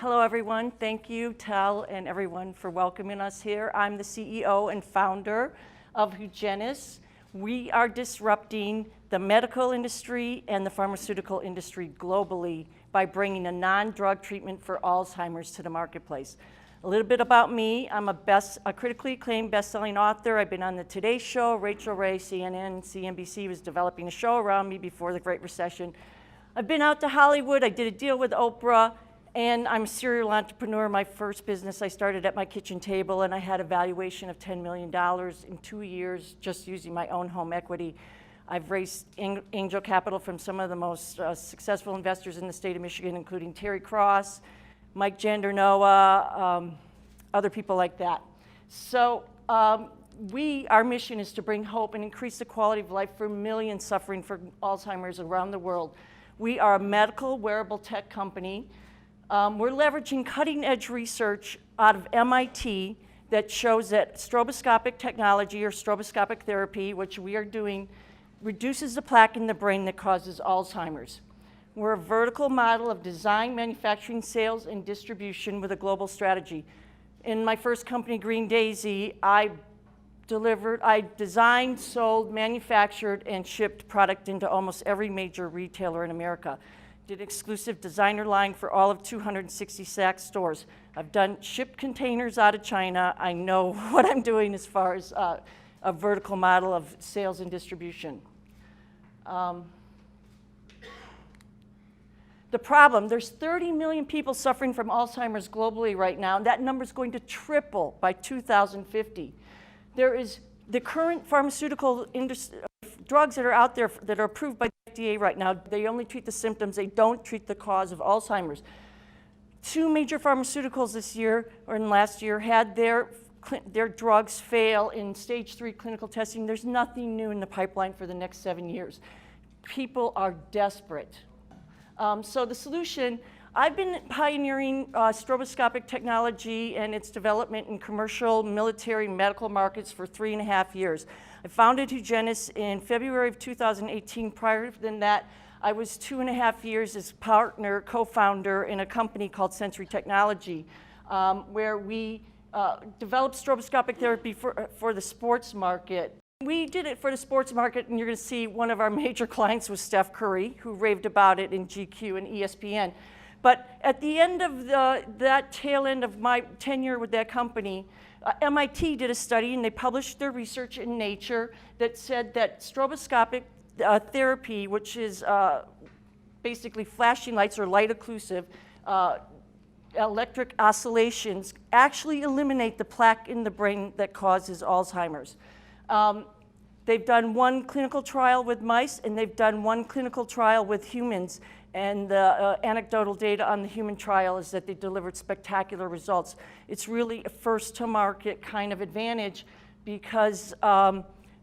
Hello, everyone. Thank you, Tal, and everyone for welcoming us here. I'm the CEO and founder of Heugenis. We are disrupting the medical industry and the pharmaceutical industry globally by bringing a non-drug treatment for Alzheimer's to the marketplace. A little bit about me. I'm a critically acclaimed best-selling author. I've been on the Today Show. Rachel Ray, CNN, CNBC was developing a show around me before the Great Recession. I've been out to Hollywood. I did a deal with Oprah. And I'm a serial entrepreneur. My first business I started at my kitchen table, and I had a valuation of $10 million in 2 years just using my own home equity. I've raised angel capital from some of the most successful investors in the state of Michigan, including Terry Cross, Mike Jandernoa, other people like that. So our mission is to bring hope and increase the quality of life for millions suffering from Alzheimer's around the world. We are a medical wearable tech company. We're leveraging cutting-edge research out of MIT that shows that stroboscopic technology or stroboscopic therapy, which we are doing, reduces the plaque in the brain that causes Alzheimer's. We're a vertical model of design, manufacturing, sales, and distribution with a global strategy. In my first company, Green Daisy, I designed, sold, manufactured, and shipped product into almost every major retailer in America. Did exclusive designer line for all of 260 Saks stores. I've shipped containers out of China. I know what I'm doing as far as a vertical model of sales and distribution. The problem, there's 30 million people suffering from Alzheimer's globally right now, and that number is going to triple by 2050. There is the current pharmaceutical drugs that are out there that are approved by the FDA right now. They only treat the symptoms. They don't treat the cause of Alzheimer's. 2 major pharmaceuticals this year, or in last year, had their drugs fail in stage 3 clinical testing. There's nothing new in the pipeline for the next 7 years. People are desperate. So the solution, I've been pioneering stroboscopic technology and its development in commercial, military, medical markets for 3.5 years. I founded Heugenis in February of 2018. Prior than that, I was 2.5 years as partner, co-founder in a company called Sensory Technology, where we developed stroboscopic therapy for the sports market. We did it for the sports market, and you're going to see one of our major clients was Steph Curry, who raved about it in GQ and ESPN. But at the end of that tail end of my tenure with that company, MIT did a study, and they published their research in Nature that said that stroboscopic therapy, which is basically flashing lights or light occlusive, electric oscillations, actually eliminate the plaque in the brain that causes Alzheimer's. They've done 1 clinical trial with mice, and they've done 1 clinical trial with humans. And the anecdotal data on the human trial is that they delivered spectacular results. It's really a first-to-market kind of advantage because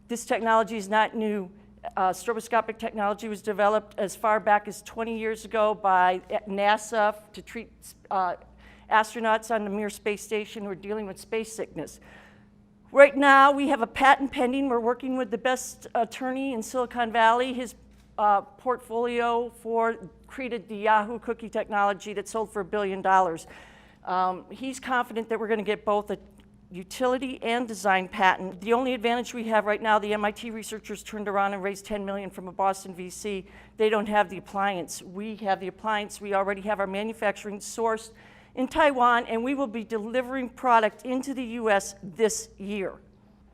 this technology is not new. Stroboscopic technology was developed as far back as 20 years ago by NASA to treat astronauts on the Mir space station who are dealing with space sickness. Right now, we have a patent pending. We're working with the best attorney in Silicon Valley. His portfolio created the Yahoo cookie technology that sold for $1 billion. He's confident that we're going to get both a utility and design patent. The only advantage we have right now, the MIT researchers turned around and raised $10 million from a Boston VC. They don't have the appliance. We have the appliance. We already have our manufacturing sourced in Taiwan, and we will be delivering product into the US this year.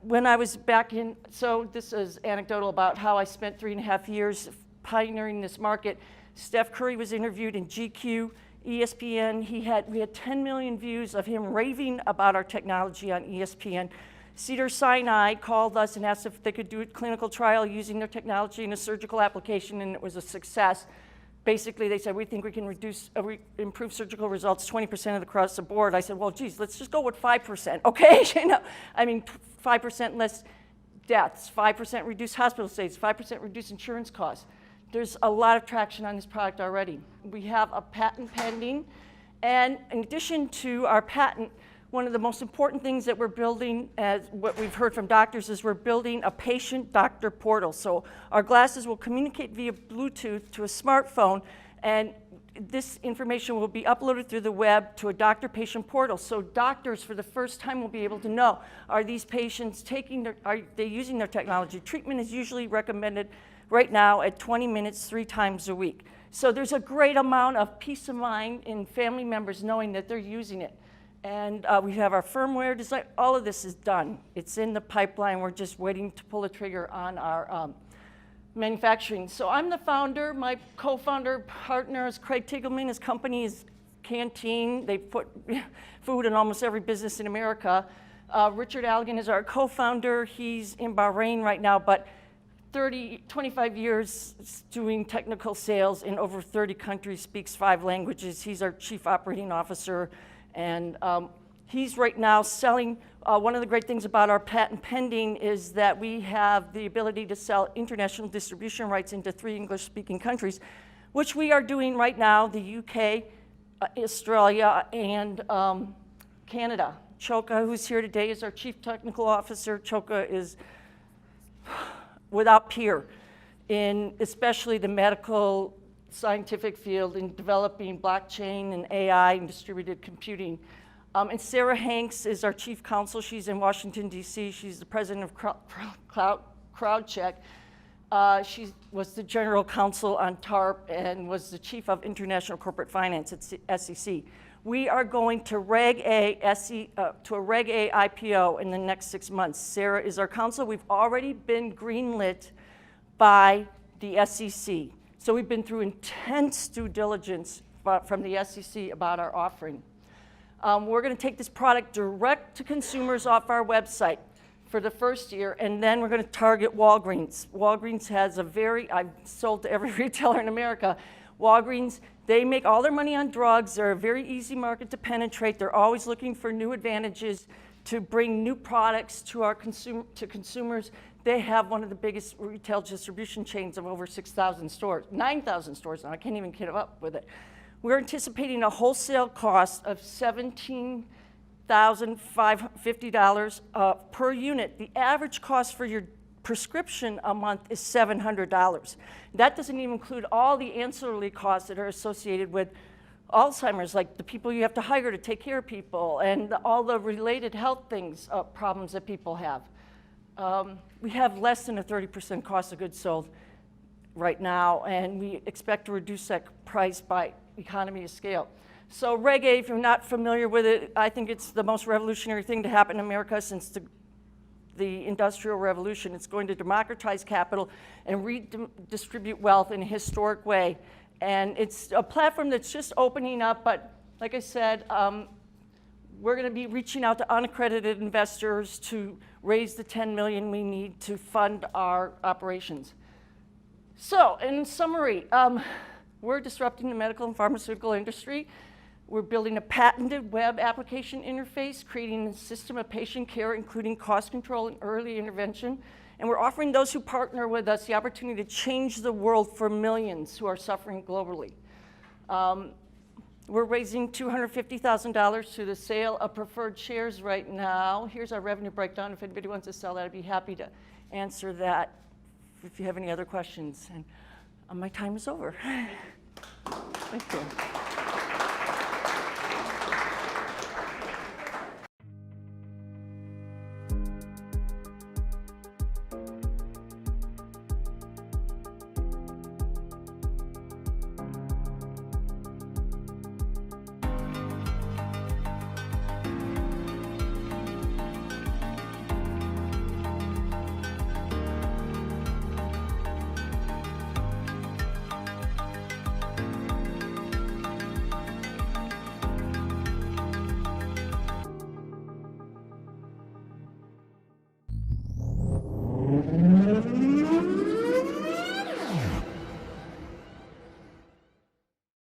When I was back in, so this is anecdotal about how I spent 3.5 years pioneering this market. Steph Curry was interviewed in GQ, ESPN. We had 10 million views of him raving about our technology on ESPN. Cedars-Sinai called us and asked if they could do a clinical trial using their technology in a surgical application, and it was a success. Basically, they said, we think we can improve surgical results 20% across the board. I said, well, geez, let's just go with 5%, okay? 5% less deaths, 5% reduced hospital stays, 5% reduced insurance costs. There's a lot of traction on this product already. We have a patent pending, and in addition to our patent, one of the most important things that we're building, as what we've heard from doctors, is we're building a patient-doctor portal. So our glasses will communicate via Bluetooth to a smartphone, and this information will be uploaded through the web to a doctor-patient portal. So doctors, for the first time, will be able to know, are these patients are they using their technology? Treatment is usually recommended right now at 20 minutes, 3 times a week. So there's a great amount of peace of mind in family members knowing that they're using it. And we have our firmware design. All of this is done. It's in the pipeline. We're just waiting to pull the trigger on our manufacturing. So I'm the founder. My co-founder partner is Craig Tigelman. His company is Canteen. They put food in almost every business in America. Richard Allegan is our co-founder. He's in Bahrain right now, but 25 years doing technical sales in over 30 countries, speaks 5 languages. He's our chief operating officer. And he's right now selling, one of the great things about our patent pending is that we have the ability to sell international distribution rights into 3 English-speaking countries, which we are doing right now, the UK, Australia, and Canada. Choka, who's here today, is our chief technical officer. Choka is without peer in especially the medical scientific field in developing blockchain and AI and distributed computing. And Sarah Hanks is our chief counsel. She's in Washington, D.C. She's the president of CrowdCheck. She was the general counsel on TARP and was the chief of international corporate finance at SEC. We are going to Reg A IPO in the next 6 months. Sarah is our counsel. We've already been greenlit by the SEC. So we've been through intense due diligence from the SEC about our offering. We're going to take this product direct to consumers off our website for the first year, and then we're going to target Walgreens. Walgreens has I've sold to every retailer in America. Walgreens, they make all their money on drugs. They're a very easy market to penetrate. They're always looking for new advantages to bring new products to consumers. They have one of the biggest retail distribution chains of over 6,000 stores, 9,000 stores now. I can't even keep up with it. We're anticipating a wholesale cost of $17,550 per unit. The average cost for your prescription a month is $700. That doesn't even include all the ancillary costs that are associated with Alzheimer's, like the people you have to hire to take care of people and all the related health problems that people have. We have less than a 30% cost of goods sold right now, and we expect to reduce that price by economy of scale. So Reg A, if you're not familiar with it, I think it's the most revolutionary thing to happen in America since the Industrial Revolution. It's going to democratize capital and redistribute wealth in a historic way. And it's a platform that's just opening up, but like I said, we're going to be reaching out to unaccredited investors to raise the $10 million we need to fund our operations. So, in summary, we're disrupting the medical and pharmaceutical industry. We're building a patented web application interface, creating a system of patient care, including cost control and early intervention. And we're offering those who partner with us the opportunity to change the world for millions who are suffering globally. We're raising $250,000 through the sale of preferred shares right now. Here's our revenue breakdown. If anybody wants to sell that, I'd be happy to answer that if you have any other questions. And my time is over. Thank you.